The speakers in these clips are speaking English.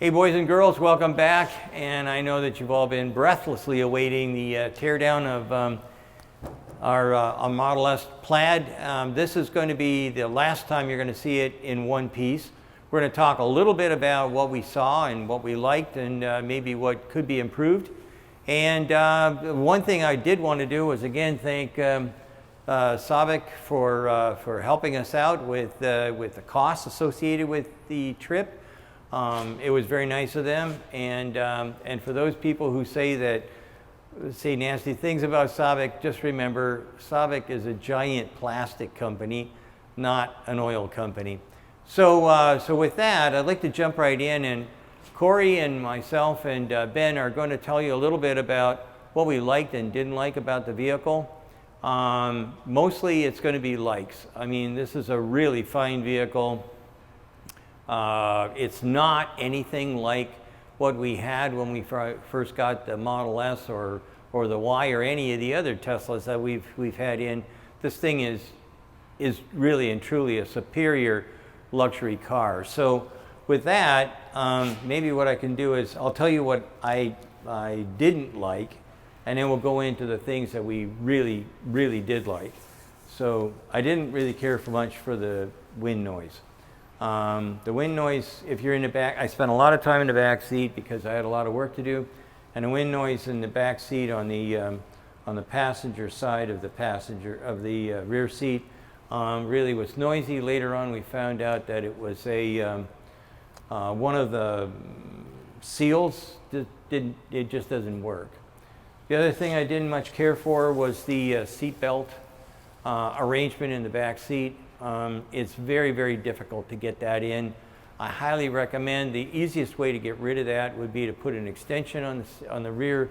Hey boys and girls, welcome back. And I know that you've all been breathlessly awaiting the teardown of our Model S Plaid. This is going to be the last time you're going to see it in one piece. We're going to talk a little bit about what we saw and what we liked and maybe what could be improved. And one thing I did want to do was again thank Savik for helping us out with the costs associated with the trip. It was very nice of them, and for those people who say nasty things about Savik, just remember Savik is a giant plastic company, not an oil company. So with that, I'd like to jump right in, and Corey and myself and Ben are going to tell you a little bit about what we liked and didn't like about the vehicle. Mostly it's going to be likes. I mean, this is a really fine vehicle. It's not anything like what we had when we first got the Model S or the Y or any of the other Teslas that we've had in. This thing is really and truly a superior luxury car. So with that, maybe what I can do is I'll tell you what I didn't like, and then we'll go into the things that we really, really did like. So I didn't really care much for the wind noise. The wind noise, if you're in the back, I spent a lot of time in the back seat because I had a lot of work to do, and the wind noise in the back seat on the passenger side of the rear seat really was noisy. Later on, we found out that it was one of the seals it just doesn't work. The other thing I didn't much care for was the seat belt arrangement in the back seat. It's very, very difficult to get that in. I highly recommend the easiest way to get rid of that would be to put an extension on the rear,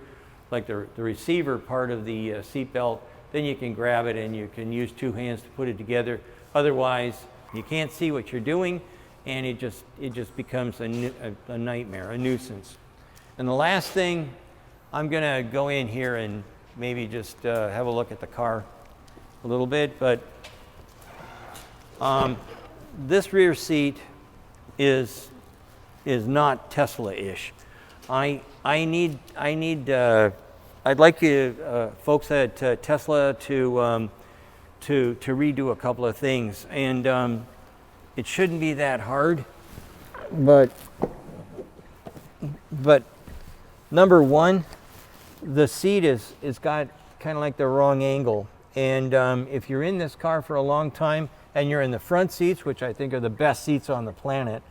like the receiver part of the seat belt. Then you can grab it and you can use two hands to put it together. Otherwise, you can't see what you're doing, and it just becomes a nightmare, a nuisance. And the last thing, I'm going to go in here and maybe just have a look at the car a little bit, but this rear seat is not Tesla-ish. I'd like you folks at Tesla to redo a couple of things, and it shouldn't be that hard. But number one, the seat is got kind of like the wrong angle, and if you're in this car for a long time and you're in the front seats, which I think are the best seats on the planet,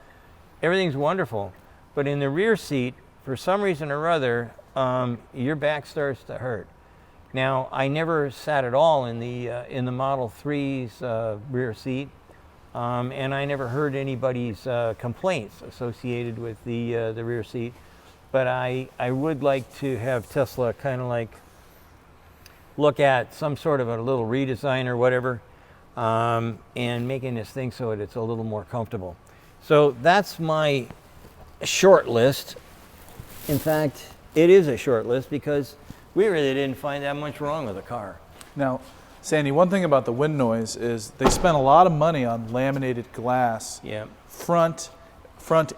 everything's wonderful. But in the rear seat, for some reason or other, your back starts to hurt. Now, I never sat at all in the Model 3's rear seat, and I never heard anybody's complaints associated with the rear seat. But I would like to have Tesla kind of like look at some sort of a little redesign or whatever, and making this thing so that it's a little more comfortable. So that's my short list. In fact, it is a short list because we really didn't find that much wrong with the car. Now, Sandy, one thing about the wind noise is they spent a lot of money on laminated glass, front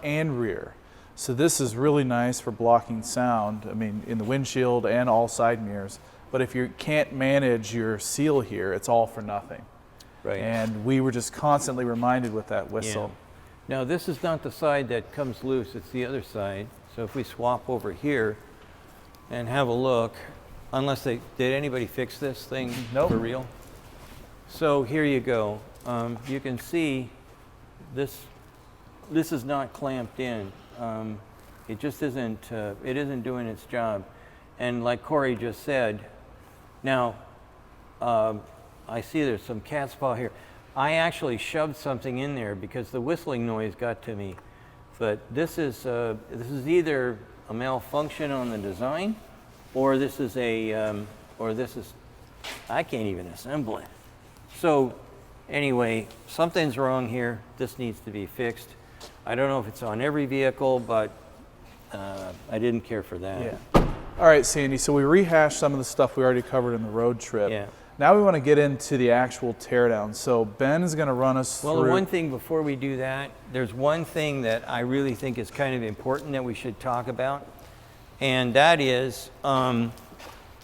and rear. So this is really nice for blocking sound, I mean, in the windshield and all side mirrors. But if you can't manage your seal here, it's all for nothing. Right. And we were just constantly reminded with that whistle. Yeah. Now, this is not the side that comes loose, it's the other side. So if we swap over here and have a look, did anybody fix this thing for real? So here you go. You can see this is not clamped in. It just isn't doing its job. And like Corey just said, now I see there's some cat's paw here. I actually shoved something in there because the whistling noise got to me. But this is either a malfunction on the design, or this is I can't even assemble it. So anyway, something's wrong here. This needs to be fixed. I don't know if it's on every vehicle, but I didn't care for that. Yeah. All right, Sandy, so we rehashed some of the stuff we already covered in the road trip. Yeah. Now we want to get into the actual teardown. So Ben is going to run us through. Well, the one thing before we do that, there's one thing that I really think is kind of important that we should talk about, and that is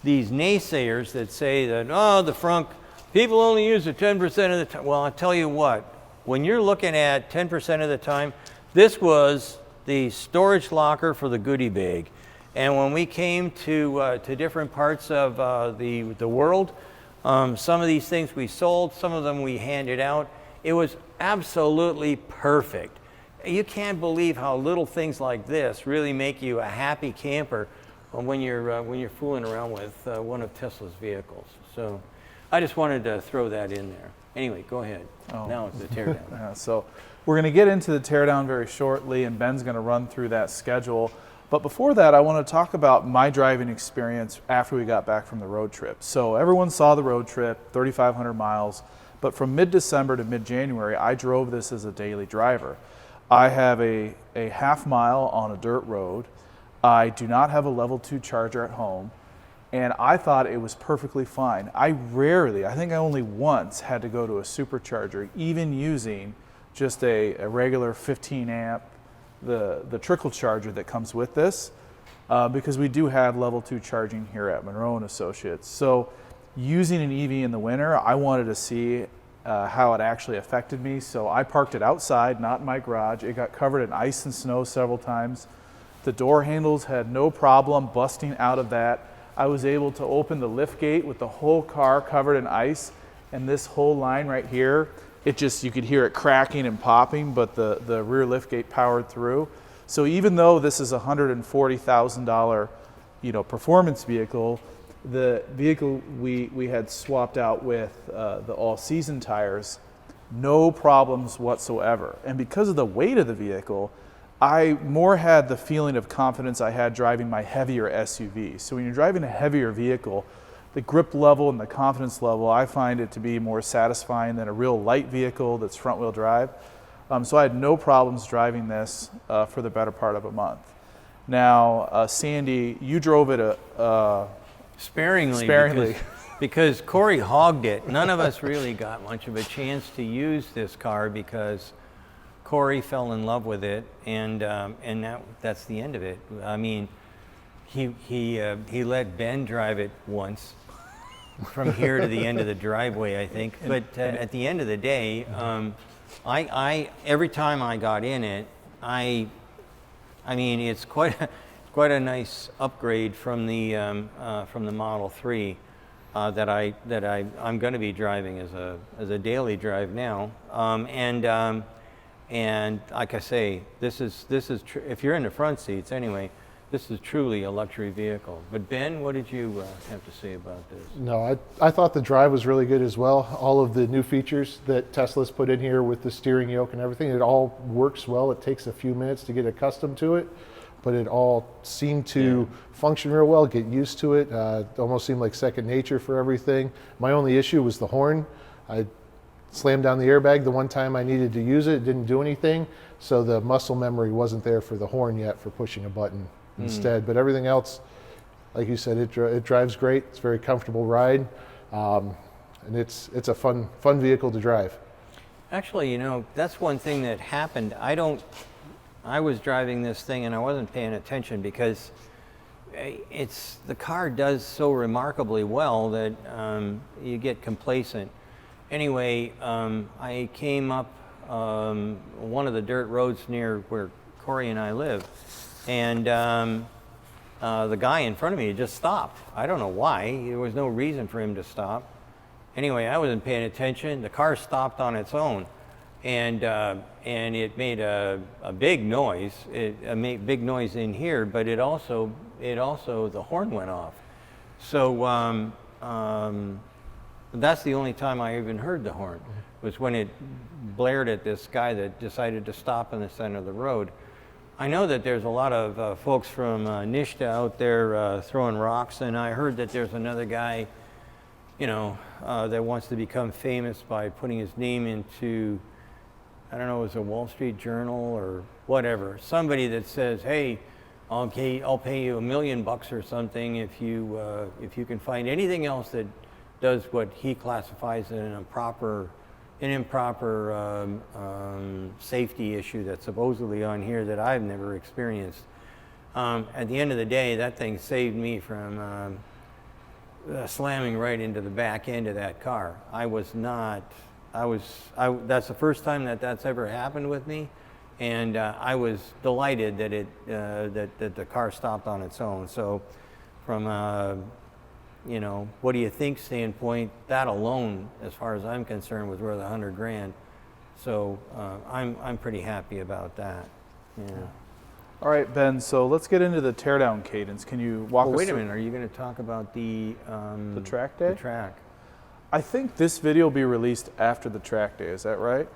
these naysayers that say that, oh, the frunk, people only use it 10% of the time. Well, I'll tell you what, when you're looking at 10% of the time, this was the storage locker for the goodie bag. And when we came to different parts of the world, some of these things we sold, some of them we handed out. It was absolutely perfect. You can't believe how little things like this really make you a happy camper when you're fooling around with one of Tesla's vehicles. So I just wanted to throw that in there. Anyway, go ahead. Oh. Now it's the teardown. Yeah, so we're going to get into the teardown very shortly, and Ben's going to run through that schedule. But before that, I want to talk about my driving experience after we got back from the road trip. So everyone saw the road trip, 3,500 miles, but from mid-December to mid-January, I drove this as a daily driver. I have a half mile on a dirt road. I do not have a level 2 charger at home, and I thought it was perfectly fine. I think I only once had to go to a supercharger, even using just a regular 15 amp the trickle charger that comes with this, because we do have level 2 charging here at MUNRO and Associates. So using an EV in the winter, I wanted to see how it actually affected me. So I parked it outside, not in my garage. It got covered in ice and snow several times. The door handles had no problem busting out of that. I was able to open the lift gate with the whole car covered in ice, and this whole line right here, you could hear it cracking and popping, but the rear liftgate powered through. So even though this is a $140,000, performance vehicle, the vehicle we had swapped out with the all-season tires, no problems whatsoever. And because of the weight of the vehicle, I more had the feeling of confidence I had driving my heavier SUV. So when you're driving a heavier vehicle, the grip level and the confidence level, I find it to be more satisfying than a real light vehicle that's front-wheel drive. So I had no problems driving this for the better part of a month. Now, Sandy, you drove it sparingly. Because Corey hogged it. None of us really got much of a chance to use this car because Corey fell in love with it, and that's the end of it. I mean, he let Ben drive it once from here to the end of the driveway, I think. But at the end of the day, I every time I got in it, I mean, it's quite a nice upgrade from the Model 3 that I'm going to be driving as a daily drive now. And like I say, this is if you're in the front seats anyway, this is truly a luxury vehicle. But Ben, what did you have to say about this? No, I thought the drive was really good as well. All of the new features that Tesla's put in here with the steering yoke and everything, it all works well. It takes a few minutes to get accustomed to it, but it all seemed to function real well, get used to it. It almost seemed like second nature for everything. My only issue was the horn. I slammed down the airbag the one time I needed to use it. It didn't do anything, so the muscle memory wasn't there for the horn yet for pushing a button instead. But everything else, like you said, it drives great. It's a very comfortable ride, and it's a fun vehicle to drive. Actually, that's one thing that happened. I was driving this thing and I wasn't paying attention because the car does so remarkably well that you get complacent. Anyway, I came up one of the dirt roads near where Corey and I live, and the guy in front of me just stopped. I don't know why. There was no reason for him to stop. Anyway, I wasn't paying attention. The car stopped on its own, and it made a big noise. It made big noise in here, but it also the horn went off. So that's the only time I even heard the horn, was when it blared at this guy that decided to stop in the center of the road. I know that there's a lot of folks from Nishta out there throwing rocks, and I heard that there's another guy, that wants to become famous by putting his name into, I don't know, it was a Wall Street Journal or whatever. Somebody that says, hey, I'll pay you $1 million or something if you can find anything else that does what he classifies as an improper safety issue that's supposedly on here that I've never experienced. At the end of the day, that thing saved me from slamming right into the back end of that car. That's the first time that's ever happened with me, and I was delighted that that the car stopped on its own. So, from what do you think standpoint, that alone, as far as I'm concerned, was worth $100 grand. So I'm pretty happy about that. Yeah. All right, Ben. So let's get into the teardown cadence. Can you walk us through? Wait a minute. Are you going to talk about the track day? The track. I think this video will be released after the track day. Is that right?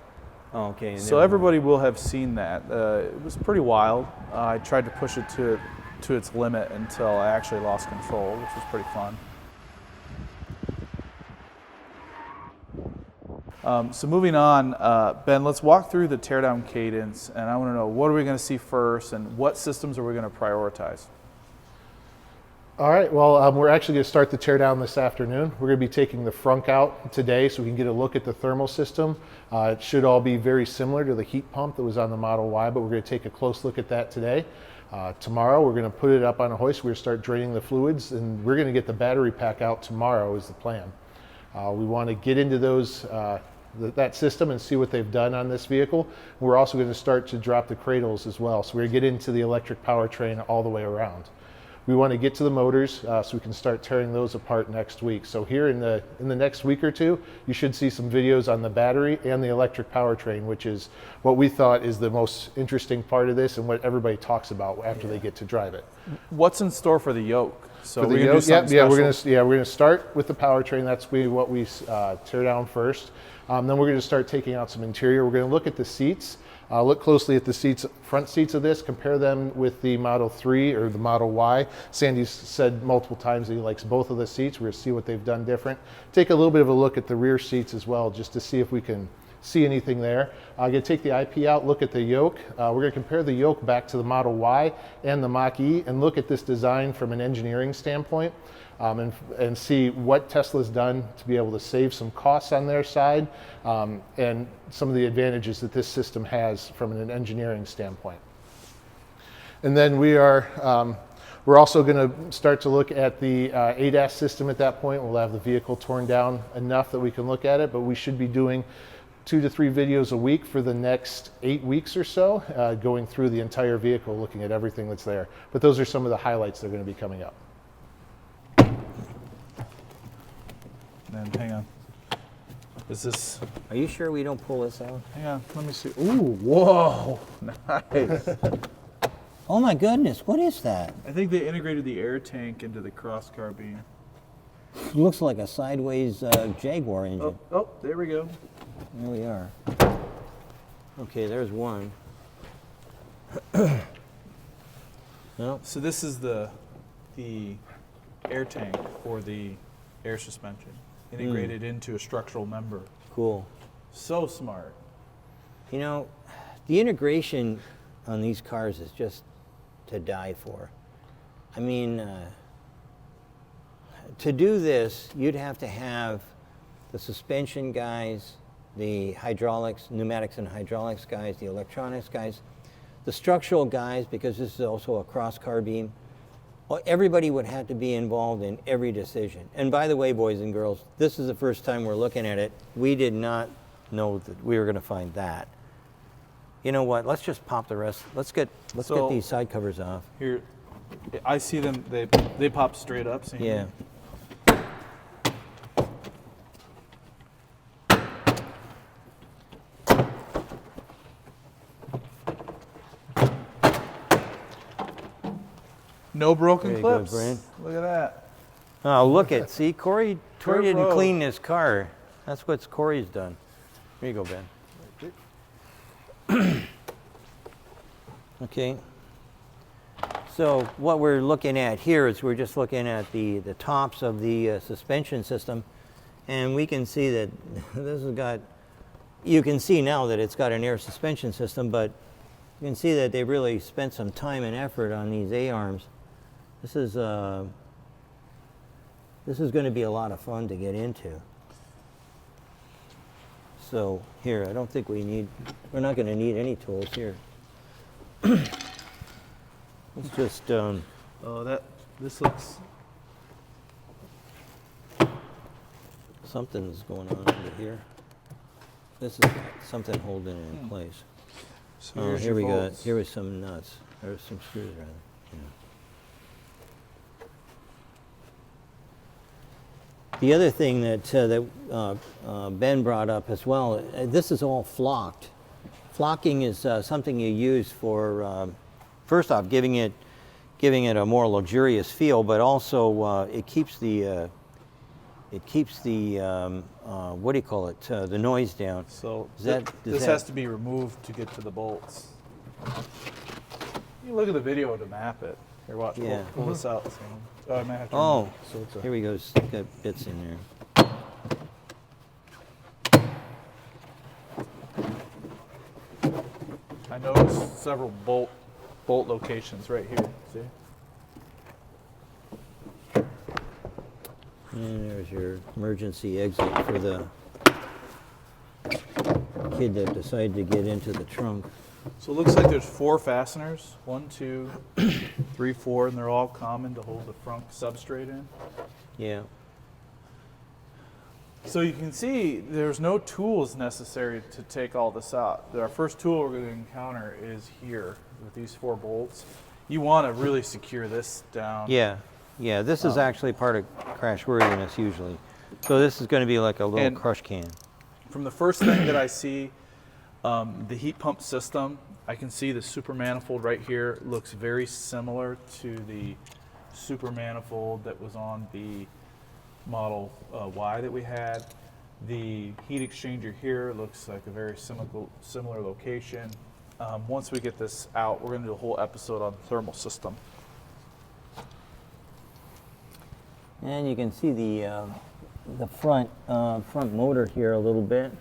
Oh, okay. So everybody will have seen that. It was pretty wild. I tried to push it to its limit until I actually lost control, which was pretty fun. So moving on, Ben, let's walk through the teardown cadence, and I want to know, what are we going to see first, and what systems are we going to prioritize? All right, well, we're actually going to start the teardown this afternoon. We're going to be taking the frunk out today so we can get a look at the thermal system. It should all be very similar to the heat pump that was on the Model Y, but we're going to take a close look at that today. Tomorrow, we're going to put it up on a hoist. We're going to start draining the fluids, and we're going to get the battery pack out tomorrow is the plan. We want to get into that system and see what they've done on this vehicle. We're also going to start to drop the cradles as well. So we're going to get into the electric powertrain all the way around. We want to get to the motors so we can start tearing those apart next week. So here in the next week or two, you should see some videos on the battery and the electric powertrain, which is what we thought is the most interesting part of this and what everybody talks about after they get to drive it. What's in store for the yoke? So for the we're yoke, gonna do we're going to start with the powertrain. That's what we tear down first. Then we're going to start taking out some interior. We're going to look at the seats. Look closely at the seats, front seats of this, compare them with the Model 3 or the Model Y. Sandy's said multiple times that he likes both of the seats. We're going to see what they've done different. Take a little bit of a look at the rear seats as well, just to see if we can see anything there. I'm going to take the IP out, look at the yoke. We're going to compare the yoke back to the Model Y and the Mach-E and look at this design from an engineering standpoint. And see what Tesla's done to be able to save some costs on their side and some of the advantages that this system has from an engineering standpoint. And then we're also going to start to look at the ADAS system at that point. We'll have the vehicle torn down enough that we can look at it, but we should be doing 2 to 3 videos a week for the next 8 weeks or so, going through the entire vehicle, looking at everything that's there. But those are some of the highlights that are going to be coming up. And hang on. Is this? Are you sure we don't pull this out? Hang on. Let me see. Ooh, whoa, nice. Oh my goodness, what is that? I think they integrated the air tank into the cross-car beam. It looks like a sideways Jaguar engine. Oh, there we go. There we are. Okay, there's one. No. So this is the air tank for the air suspension, integrated into a structural member. Cool. So smart. You know, the integration on these cars is just to die for. I mean, to do this, you'd have to have the suspension guys, the hydraulics, pneumatics and hydraulics guys, the electronics guys, the structural guys, because this is also a cross-car beam. Everybody would have to be involved in every decision. And by the way, boys and girls, this is the first time we're looking at it. We did not know that we were going to find that. You know what? Let's just pop the rest. Let's get these side covers off. Here, I see them. They pop straight up. See? Yeah. No broken Very clips. good, Brent. Look at that. Oh, look at, see, Corey didn't road. clean this car. That's what Corey's done. Here you go, Ben. Okay. So what we're looking at here is we're just looking at the tops of the suspension system, and we can see that this has got, you can see now that it's got an air suspension system, but you can see that they really spent some time and effort on these A-arms. This is This is going to be a lot of fun to get into. So here, I don't think we're not going to need any tools here. Let's just, this looks, something's going on over here. This is something holding it in place. so Oh, here's here your we go. bolts. Here was some nuts, or some screws rather. Yeah. The other thing that Ben brought up as well, this is all flocked. Flocking is something you use for, first off, giving it a more luxurious feel, but also it keeps the what do you call it? The noise down. So Does this that- has to be removed to get to the bolts. You look at the video to map it. Here, watch. Yeah. Pull this out. So, I might have to Oh, remove it. So it's a- here we go. It's got bits in there. I noticed several bolt locations right here. See? And there's your emergency exit for the kid that decided to get into the trunk. So it looks like there's 4 fasteners. 1, 2, 3, 4, and they're all common to hold the front substrate in. Yeah. So you can see there's no tools necessary to take all this out. Our first tool we're going to encounter is here with these 4 bolts. You want to really secure this down. Yeah. Yeah. This is actually part of crash worthiness usually. So this is going to be like a little And- crush can. From the first thing that I see, the heat pump system, I can see the super manifold right here looks very similar to the super manifold that was on the Model Y that we had. The heat exchanger here looks like a very similar location. Once we get this out, we're going to do a whole episode on the thermal system. And you can see the front motor here a little bit.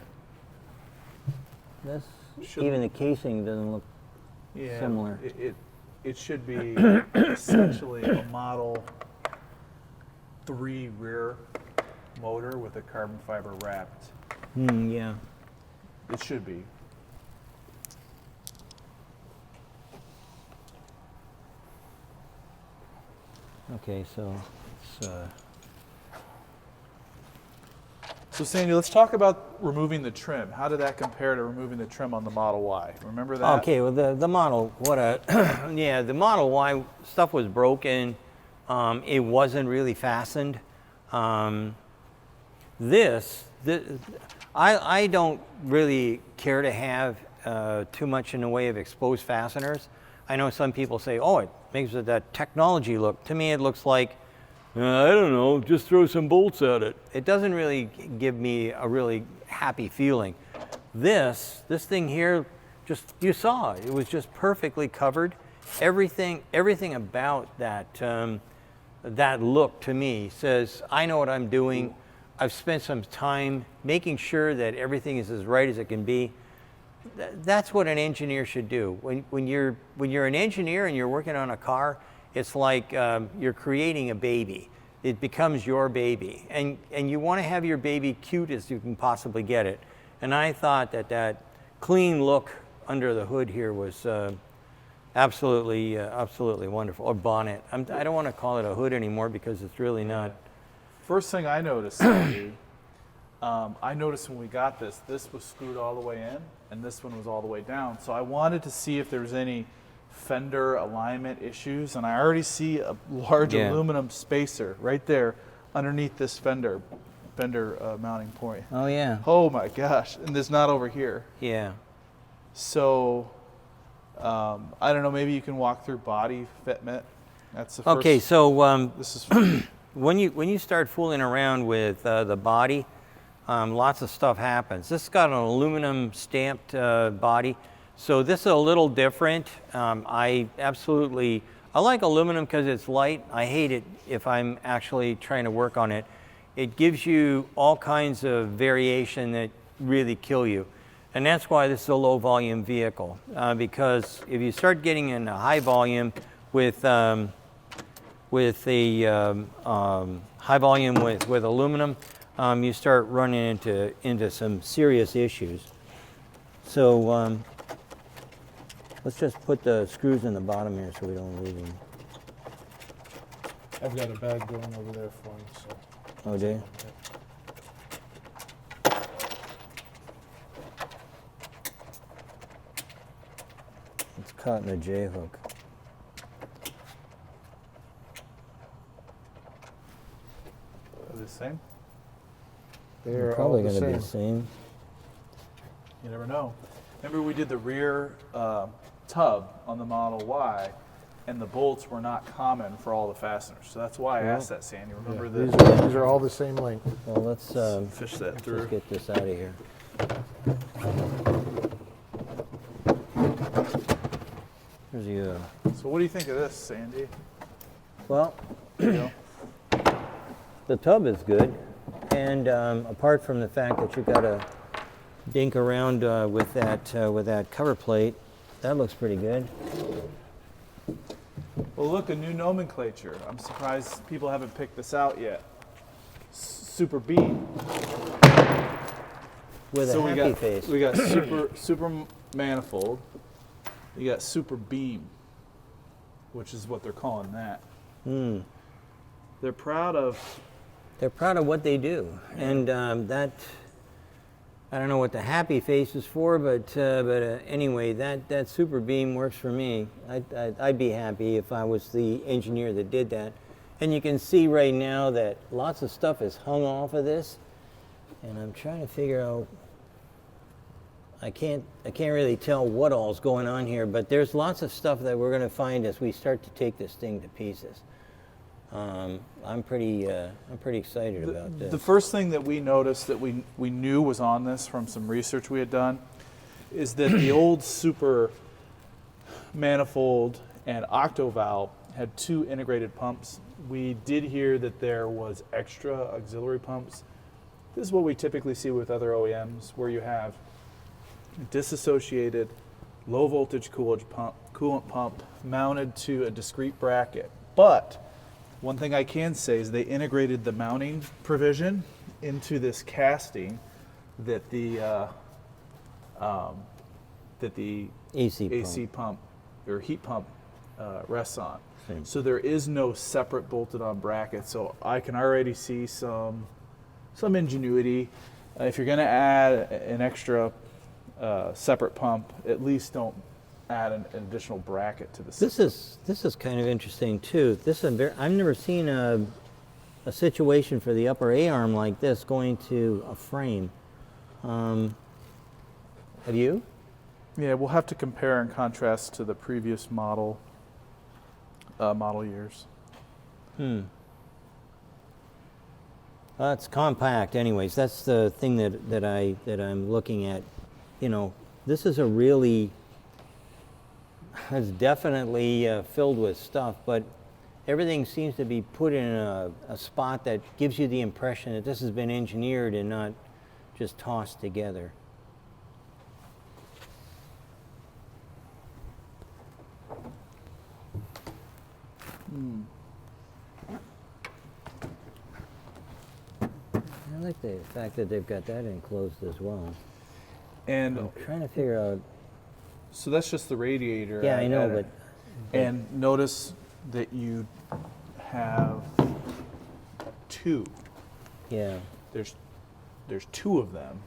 This Should- even the casing doesn't look Yeah, similar. It should be essentially a Model 3 rear motor with a carbon fiber wrapped. yeah. It should be. Okay, so it's, So Sandy, let's talk about removing the trim. How did that compare to removing the trim on the Model Y? Remember that? okay, well the model, yeah, the Model Y stuff was broken. It wasn't really fastened. I don't really care to have too much in the way of exposed fasteners. I know some people say, oh, it makes that technology look. To me, it looks like, I don't know, just throw some bolts at it. It doesn't really give me a really happy feeling. This thing here, just, you saw it. It was just perfectly covered. Everything about that look to me says, I know what I'm doing. I've spent some time making sure that everything is as right as it can be. That's what an engineer should do. When you're an engineer and you're working on a car, it's like you're creating a baby. It becomes your baby, and you want to have your baby cute as you can possibly get it. And I thought that clean look under the hood here was absolutely wonderful. Or bonnet. I don't want to call it a hood anymore because it's really not. First thing I noticed, Sandy, I noticed when we got this was screwed all the way in, and this one was all the way down. So I wanted to see if there was any fender alignment issues, and I already see a large aluminum spacer right there underneath this fender mounting point. Oh yeah. Oh my gosh, and there's not over here. Yeah. So I don't know, maybe you can walk through body fitment. That's the first. Okay, so This is when you start fooling around with the body, lots of stuff happens. This has got an aluminum stamped body, so this is a little different. I like aluminum because it's light. I hate it if I'm actually trying to work on it. It gives you all kinds of variation that really kill you. And that's why this is a low volume vehicle, because if you start getting in a high volume with with a high volume with aluminum, you start running into some serious issues. So let's just put the screws in the bottom here so we don't lose them. I've got a bag going over there for you. So. Oh, do you? It's caught in a J-hook. Are they the same? They're probably all going to the be the same. You never know. Remember we did the rear tub on the Model Y, and the bolts were not common for all the fasteners. So that's why I asked that, Sandy. Remember These are all the same length. Well, let's fish that through. let's get this out of here. Here's you. So what do you think of this, Sandy? Well, You know? the tub is good, and apart from the fact that you've got to dink around with that cover plate, that looks pretty good. Well, look, a new nomenclature. I'm surprised people haven't picked this out yet. Super beam. With a happy face. We got super manifold. You got super beam, which is what they're calling that. They're proud of what they do, and that I don't know what the happy face is for, but anyway, that super beam works for me. I'd be happy if I was the engineer that did that. And you can see right now that lots of stuff is hung off of this, and I'm trying to figure out. I can't really tell what all's going on here, but there's lots of stuff that we're going to find as we start to take this thing to pieces. I'm pretty excited about this. The first thing that we noticed that we knew was on this from some research we had done is that the old super manifold and octo valve had two integrated pumps. We did hear that there was extra auxiliary pumps. This is what we typically see with other OEMs, where you have disassociated low voltage coolant pump mounted to a discrete bracket. But one thing I can say is they integrated the mounting provision into this casting that the AC pump or heat pump rests on. Same. So there is no separate bolted on bracket. So I can already see some ingenuity. If you're going to add an extra separate pump, at least don't add an additional bracket to the system. This is kind of interesting too. I've never seen a situation for the upper A arm like this going to a frame. Have you? Yeah, we'll have to compare and contrast to the previous model years. It's compact, anyways. That's the thing that I'm looking at. You know, this is it's definitely filled with stuff, but everything seems to be put in a spot that gives you the impression that this has been engineered and not just tossed together. I like the fact that they've got that enclosed as well. And I'm trying to figure out. so that's just the radiator. Yeah, I know, but and notice that you have two. yeah, There's two of them.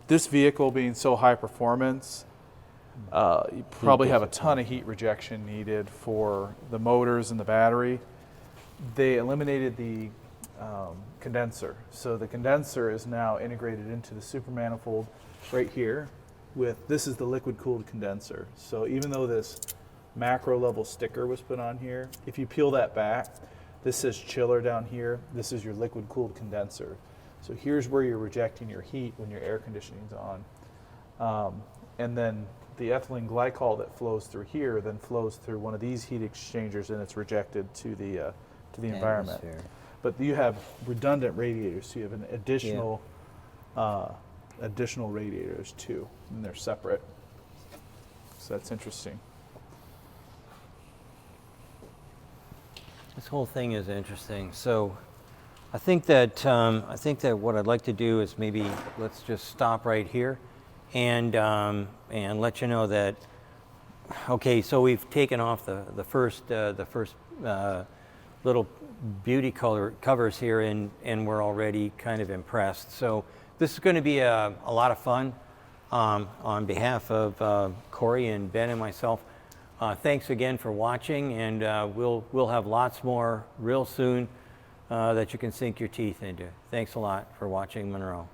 This vehicle being so high performance, you probably have a ton of heat rejection needed for the motors and the battery. They eliminated the condenser. So the condenser is now integrated into the super manifold right here. This is the liquid cooled condenser. So even though this macro level sticker was put on here, if you peel that back, this says chiller down here. This is your liquid cooled condenser. So here's where you're rejecting your heat when your air conditioning's on. And then the ethylene glycol that flows through here then flows through one of these heat exchangers, and it's rejected to the environment. atmosphere. But you have redundant radiators, so you have an additional radiators too, and they're separate. So that's interesting. This whole thing is interesting. So I think that what I'd like to do is maybe let's just stop right here and let you know that, okay, so we've taken off the first little beauty covers here, and we're already kind of impressed. So this is going to be a lot of fun. On behalf of Corey and Ben and myself, thanks again for watching, and we'll have lots more real soon that you can sink your teeth into. Thanks a lot for watching MUNRO.